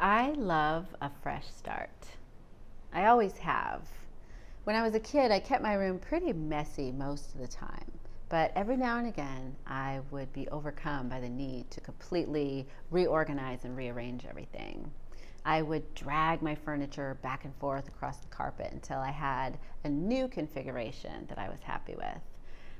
I love a fresh start. I always have. When I was a kid, I kept my room pretty messy most of the time, but every now and again, I would be overcome by the need to completely reorganize and rearrange everything. I would drag my furniture back and forth across the carpet until I had a new configuration that I was happy with.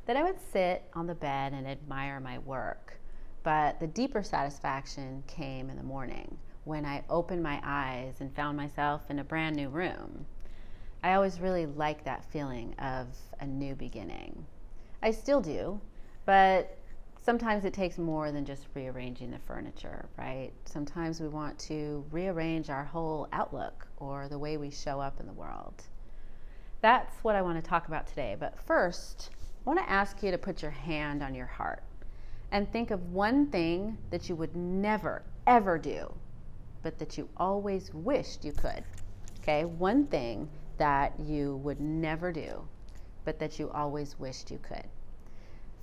Then I would sit on the bed and admire my work, but the deeper satisfaction came in the morning when I opened my eyes and found myself in a brand new room. I always really like that feeling of a new beginning. I still do, but sometimes it takes more than just rearranging the furniture, right? Sometimes we want to rearrange our whole outlook or the way we show up in the world. That's what I want to talk about today. But first, I want to ask you to put your hand on your heart and think of one thing that you would never, ever do, but that you always wished you could. Okay, one thing that you would never do, but that you always wished you could.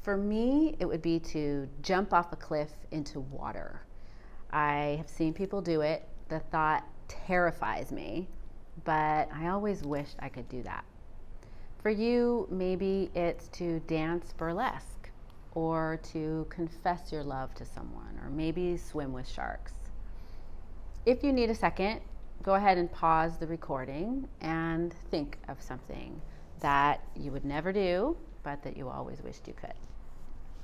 For me, it would be to jump off a cliff into water. I have seen people do it. The thought terrifies me, but I always wished I could do that. For you, maybe it's to dance burlesque, or to confess your love to someone, or maybe swim with sharks. If you need a second, go ahead and pause the recording and think of something that you would never do, but that you always wished you could.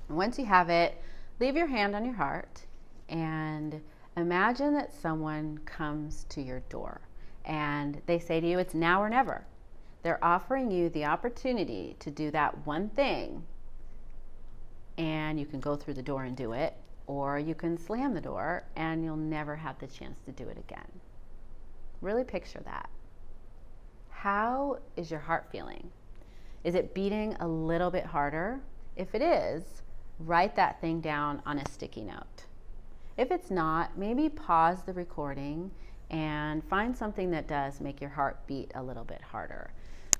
And once you have it, leave your hand on your heart and imagine that someone comes to your door and they say to you, it's now or never. They're offering you the opportunity to do that one thing, and you can go through the door and do it, or you can slam the door and you'll never have the chance to do it again. Really picture that. How is your heart feeling? Is it beating a little bit harder? If it is, write that thing down on a sticky note. If it's not, maybe pause the recording and find something that does make your heart beat a little bit harder,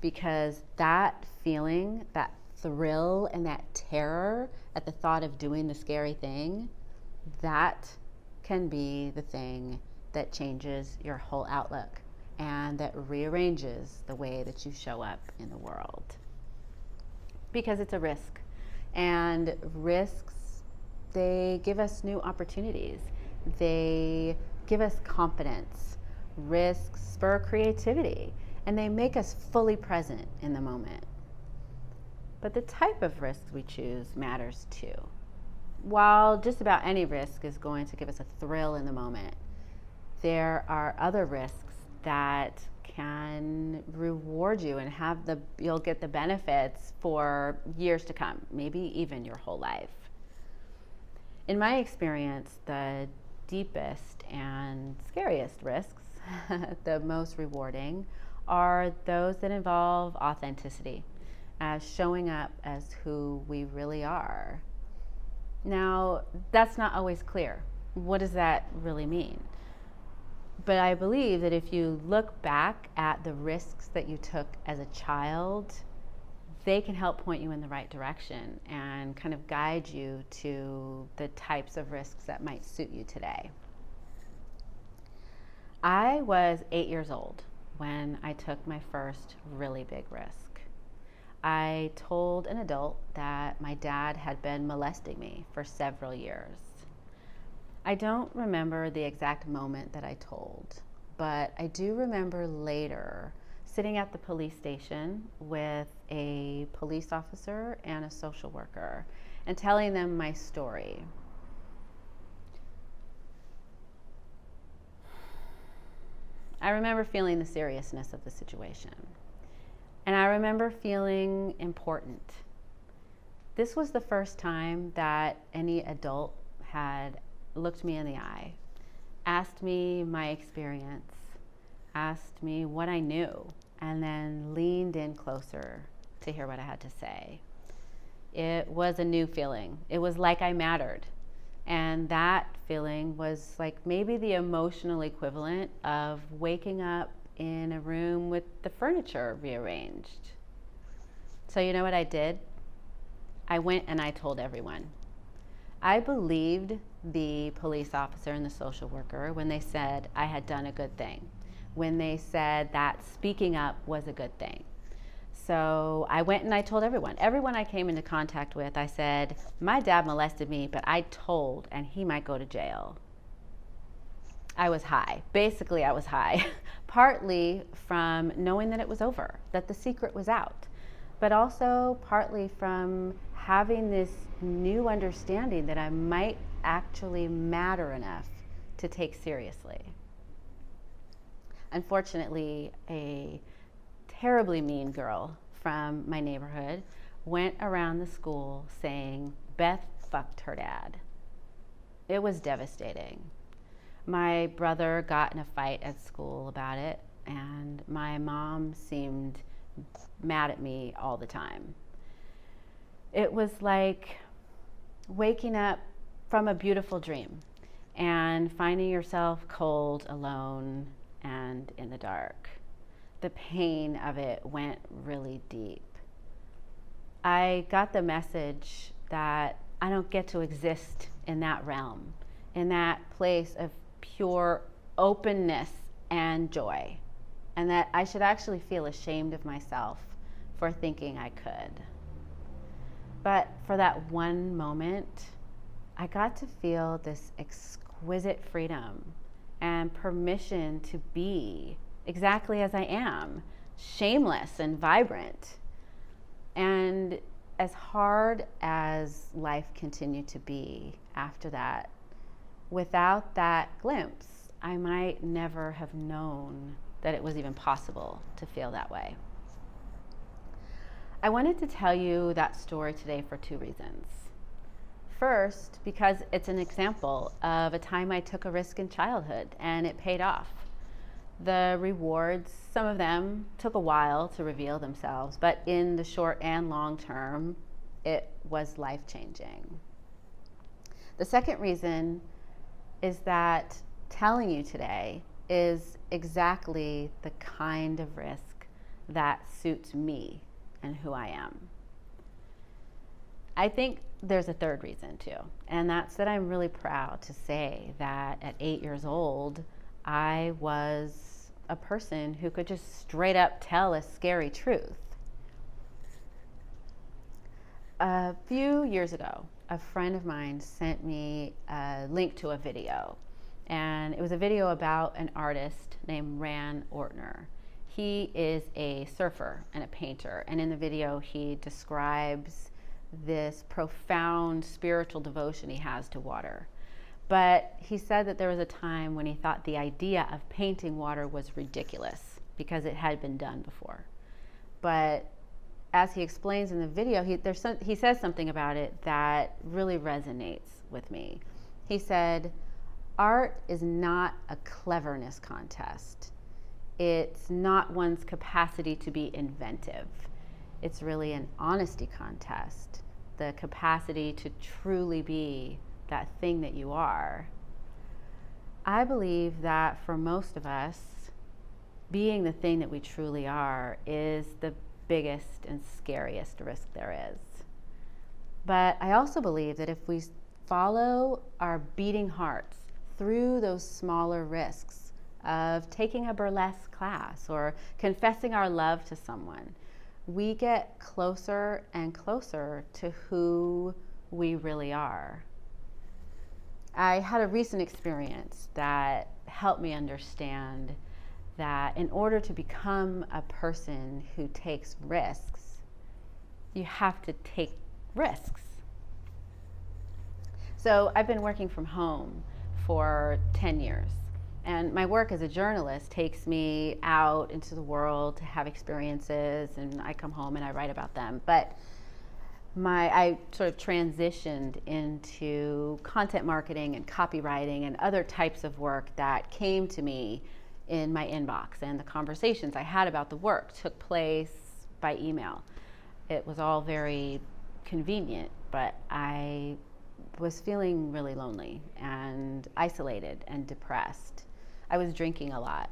because that feeling, that thrill and that terror at the thought of doing the scary thing, that can be the thing that changes your whole outlook and that rearranges the way that you show up in the world. Because it's a risk, and risks, they give us new opportunities. They give us confidence. Risks spur creativity, and they make us fully present in the moment. But the type of risks we choose matters too. While just about any risk is going to give us a thrill in the moment, there are other risks that can reward you and you'll get the benefits for years to come, maybe even your whole life. In my experience, the deepest and scariest risks, the most rewarding, are those that involve authenticity, as showing up as who we really are. Now, that's not always clear. What does that really mean? But I believe that if you look back at the risks that you took as a child, they can help point you in the right direction and kind of guide you to the types of risks that might suit you today. I was 8 years old when I took my first really big risk. I told an adult that my dad had been molesting me for several years. I don't remember the exact moment that I told, but I do remember later sitting at the police station with a police officer and a social worker and telling them my story. I remember feeling the seriousness of the situation. And I remember feeling important. This was the first time that any adult had looked me in the eye, asked me my experience, asked me what I knew, and then leaned in closer to hear what I had to say. It was a new feeling. It was like I mattered. And that feeling was like maybe the emotional equivalent of waking up in a room with the furniture rearranged. So you know what I did? I went and I told everyone. I believed the police officer and the social worker when they said I had done a good thing, when they said that speaking up was a good thing. So I went and I told everyone I came into contact with, I said, my dad molested me, but I told, and he might go to jail. I was high. Basically, I was high, partly from knowing that it was over, that the secret was out, but also partly from having this new understanding that I might actually matter enough to take seriously. Unfortunately, a terribly mean girl from my neighborhood went around the school saying Beth fucked her dad. It was devastating. My brother got in a fight at school about it, and my mom seemed mad at me all the time. It was like waking up from a beautiful dream and finding yourself cold, alone, and in the dark. The pain of it went really deep. I got the message that I don't get to exist in that realm, in that place of pure openness and joy, and that I should actually feel ashamed of myself for thinking I could. But for that one moment, I got to feel this exquisite freedom and permission to be exactly as I am, shameless and vibrant. And as hard as life continued to be after that, without that glimpse, I might never have known that it was even possible to feel that way. I wanted to tell you that story today for two reasons. First, because it's an example of a time I took a risk in childhood and it paid off. The rewards, some of them took a while to reveal themselves, but in the short and long term, it was life-changing. The second reason is that telling you today is exactly the kind of risk that suits me and who I am. I think there's a third reason too, and that's that I'm really proud to say that at 8 years old, I was a person who could just straight up tell a scary truth. A few years ago, a friend of mine sent me a link to a video, and it was a video about an artist named Ran Ortner. He is a surfer and a painter, and in the video he describes this profound spiritual devotion he has to water. But he said that there was a time when he thought the idea of painting water was ridiculous because it had been done before. But as he explains in the video, he says something about it that really resonates with me. He said, art is not a cleverness contest. It's not one's capacity to be inventive. It's really an honesty contest, the capacity to truly be that thing that you are. I believe that for most of us, being the thing that we truly are is the biggest and scariest risk there is. But I also believe that if we follow our beating hearts through those smaller risks of taking a burlesque class or confessing our love to someone, we get closer and closer to who we really are. I had a recent experience that helped me understand that in order to become a person who takes risks, you have to take risks. So I've been working from home for 10 years. And my work as a journalist takes me out into the world to have experiences, and I come home and I write about them. But I sort of transitioned into content marketing and copywriting and other types of work that came to me in my inbox, and the conversations I had about the work took place by email. It was all very convenient, but I was feeling really lonely and isolated and depressed. I was drinking a lot.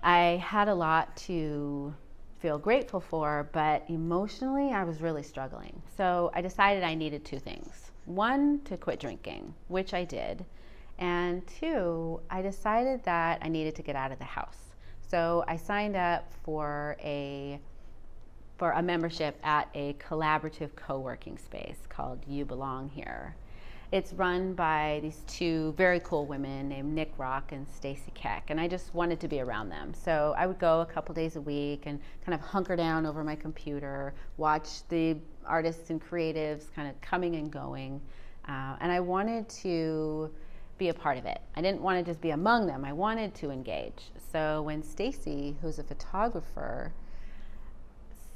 I had a lot to feel grateful for, but emotionally I was really struggling. So I decided I needed two things. One, to quit drinking, which I did. And two, I decided that I needed to get out of the house. So I signed up for a membership at a collaborative co-working space called You Belong Here. It's run by these two very cool women named Nick Rock and Stacy Keck, and I just wanted to be around them. So I would go a couple days a week and kind of hunker down over my computer, watch the artists and creatives kind of coming and going, and I wanted to be a part of it. I didn't want to just be among them. I wanted to engage. So when Stacy, who's a photographer,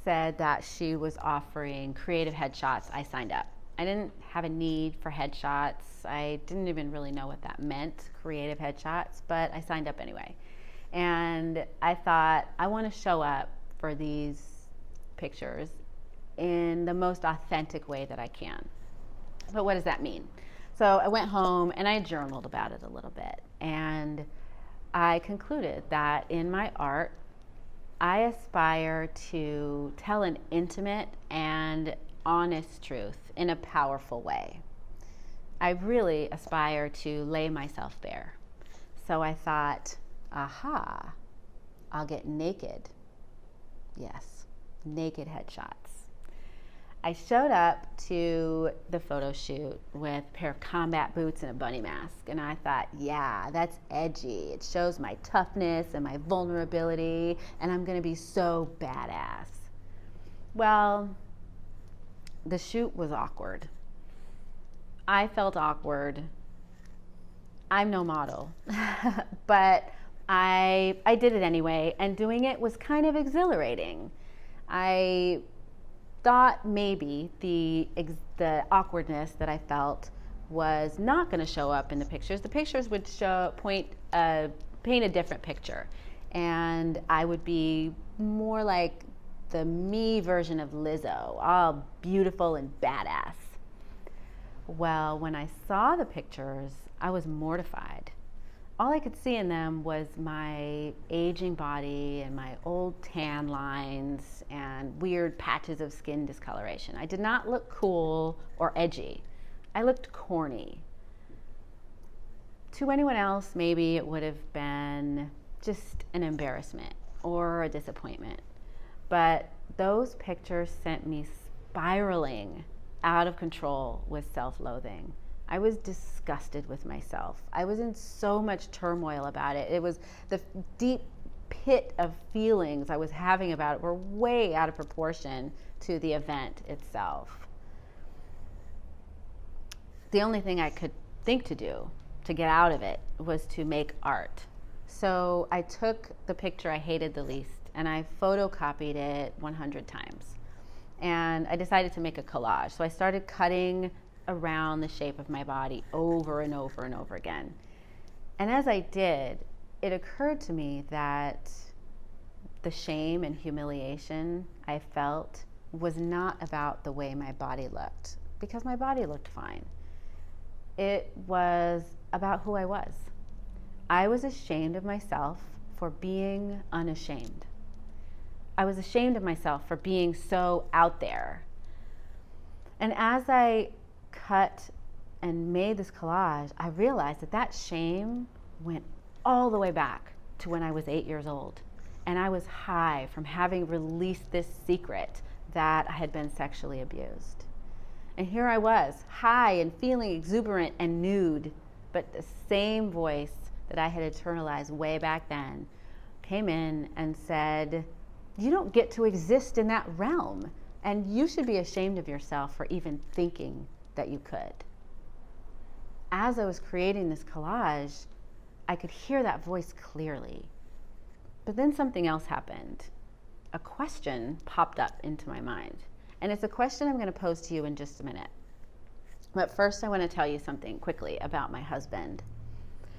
said that she was offering creative headshots, I signed up. I didn't have a need for headshots. I didn't even really know what that meant, creative headshots, but I signed up anyway. And I thought, I want to show up for these pictures in the most authentic way that I can. But what does that mean? So I went home and I journaled about it a little bit. And I concluded that in my art, I aspire to tell an intimate and honest truth in a powerful way. I really aspire to lay myself bare. So I thought, aha, I'll get naked. Yes, naked headshots. I showed up to the photo shoot with a pair of combat boots and a bunny mask, and I thought, yeah, that's edgy. It shows my toughness and my vulnerability, and I'm gonna be so badass. Well, the shoot was awkward. I felt awkward. I'm no model, but I did it anyway, and doing it was kind of exhilarating. I thought maybe the awkwardness that I felt was not going to show up in the pictures. The pictures would paint a different picture, and I would be more like the me version of Lizzo, all beautiful and badass. Well, when I saw the pictures, I was mortified. All I could see in them was my aging body and my old tan lines and weird patches of skin discoloration. I did not look cool or edgy. I looked corny. To anyone else, maybe it would have been just an embarrassment or a disappointment. But those pictures sent me spiraling out of control with self-loathing. I was disgusted with myself. I was in so much turmoil about it. It was the deep pit of feelings I was having about it were way out of proportion to the event itself. The only thing I could think to do to get out of it was to make art. So I took the picture I hated the least and I photocopied it 100 times. And I decided to make a collage. So I started cutting around the shape of my body over and over and over again. And as I did, it occurred to me that the shame and humiliation I felt was not about the way my body looked, because my body looked fine. It was about who I was. I was ashamed of myself for being unashamed. I was ashamed of myself for being so out there. And as I cut and made this collage, I realized that shame went all the way back to when I was 8 years old. And I was high from having released this secret that I had been sexually abused. And here I was, high and feeling exuberant and nude, but the same voice that I had internalized way back then came in and said, you don't get to exist in that realm, and you should be ashamed of yourself for even thinking that you could. As I was creating this collage, I could hear that voice clearly. But then something else happened. A question popped up into my mind. And it's a question I'm going to pose to you in just a minute. But first, I want to tell you something quickly about my husband.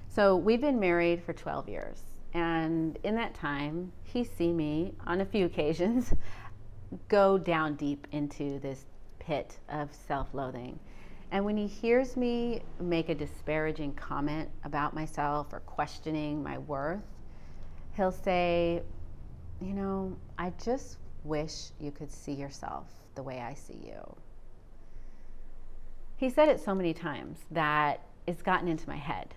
So we've been married for 12 years. And in that time, he's seen me on a few occasions go down deep into this pit of self-loathing. And when he hears me make a disparaging comment about myself or questioning my worth, he'll say, you know, I just wish you could see yourself the way I see you. He said it so many times that it's gotten into my head.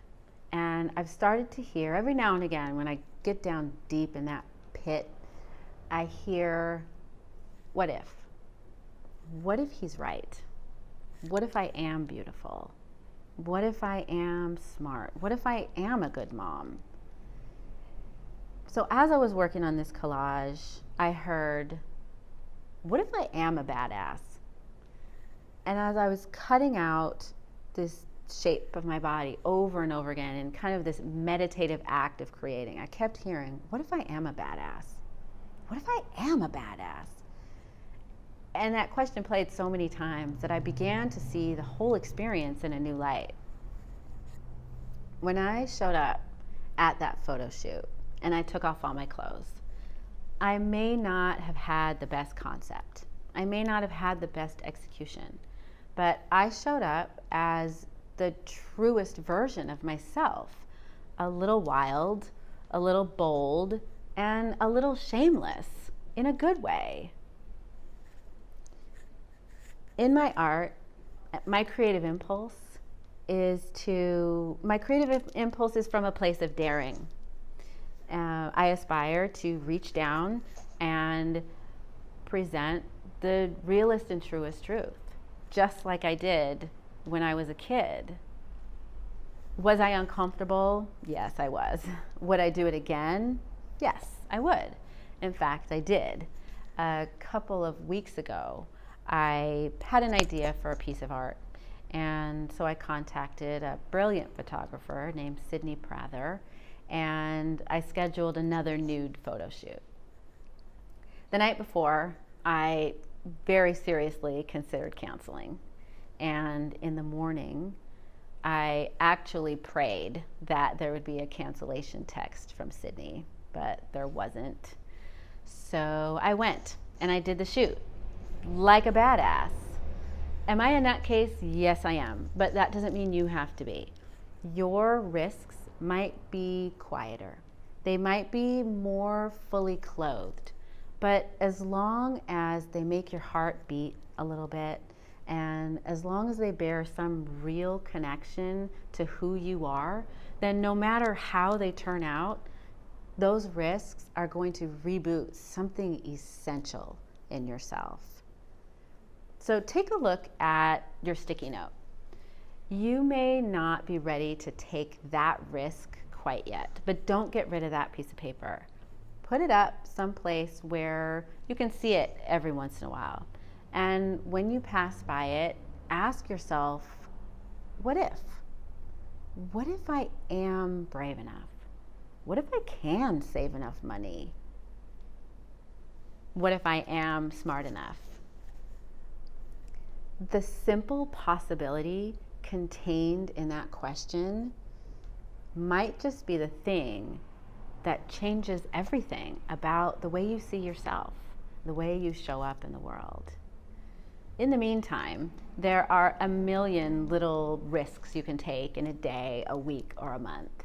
And I've started to hear every now and again, when I get down deep in that pit, I hear, what if? What if he's right? What if I am beautiful? What if I am smart? What if I am a good mom? So as I was working on this collage, I heard, what if I am a badass? And as I was cutting out this shape of my body over and over again in kind of this meditative act of creating, I kept hearing, what if I am a badass? What if I am a badass? And that question played so many times that I began to see the whole experience in a new light. When I showed up at that photo shoot and I took off all my clothes, I may not have had the best concept. I may not have had the best execution, but I showed up as the truest version of myself, a little wild, a little bold, and a little shameless in a good way. In my art, my creative impulse is from a place of daring. I aspire to reach down and present the realest and truest truth, just like I did when I was a kid. Was I uncomfortable? Yes, I was. Would I do it again? Yes, I would. In fact, I did. A couple of weeks ago, I had an idea for a piece of art, and so I contacted a brilliant photographer named Sydney Prather, and I scheduled another nude photo shoot. The night before, I very seriously considered canceling, and in the morning, I actually prayed that there would be a cancellation text from Sydney, but there wasn't. So I went and I did the shoot. Like a badass. Am I in that case? Yes, I am. But that doesn't mean you have to be. Your risks might be quieter. They might be more fully clothed. But as long as they make your heart beat a little bit, and as long as they bear some real connection to who you are, then no matter how they turn out, those risks are going to reboot something essential in yourself. So take a look at your sticky note. You may not be ready to take that risk quite yet, but don't get rid of that piece of paper. Put it up someplace where you can see it every once in a while. And when you pass by it, ask yourself, what if? What if I am brave enough? What if I can save enough money? What if I am smart enough? The simple possibility contained in that question might just be the thing that changes everything about the way you see yourself, the way you show up in the world. In the meantime, there are a million little risks you can take in a day, a week, or a month.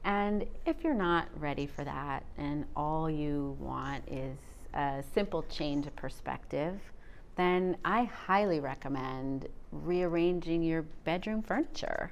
And if you're not ready for that and all you want is a simple change of perspective, then I highly recommend rearranging your bedroom furniture.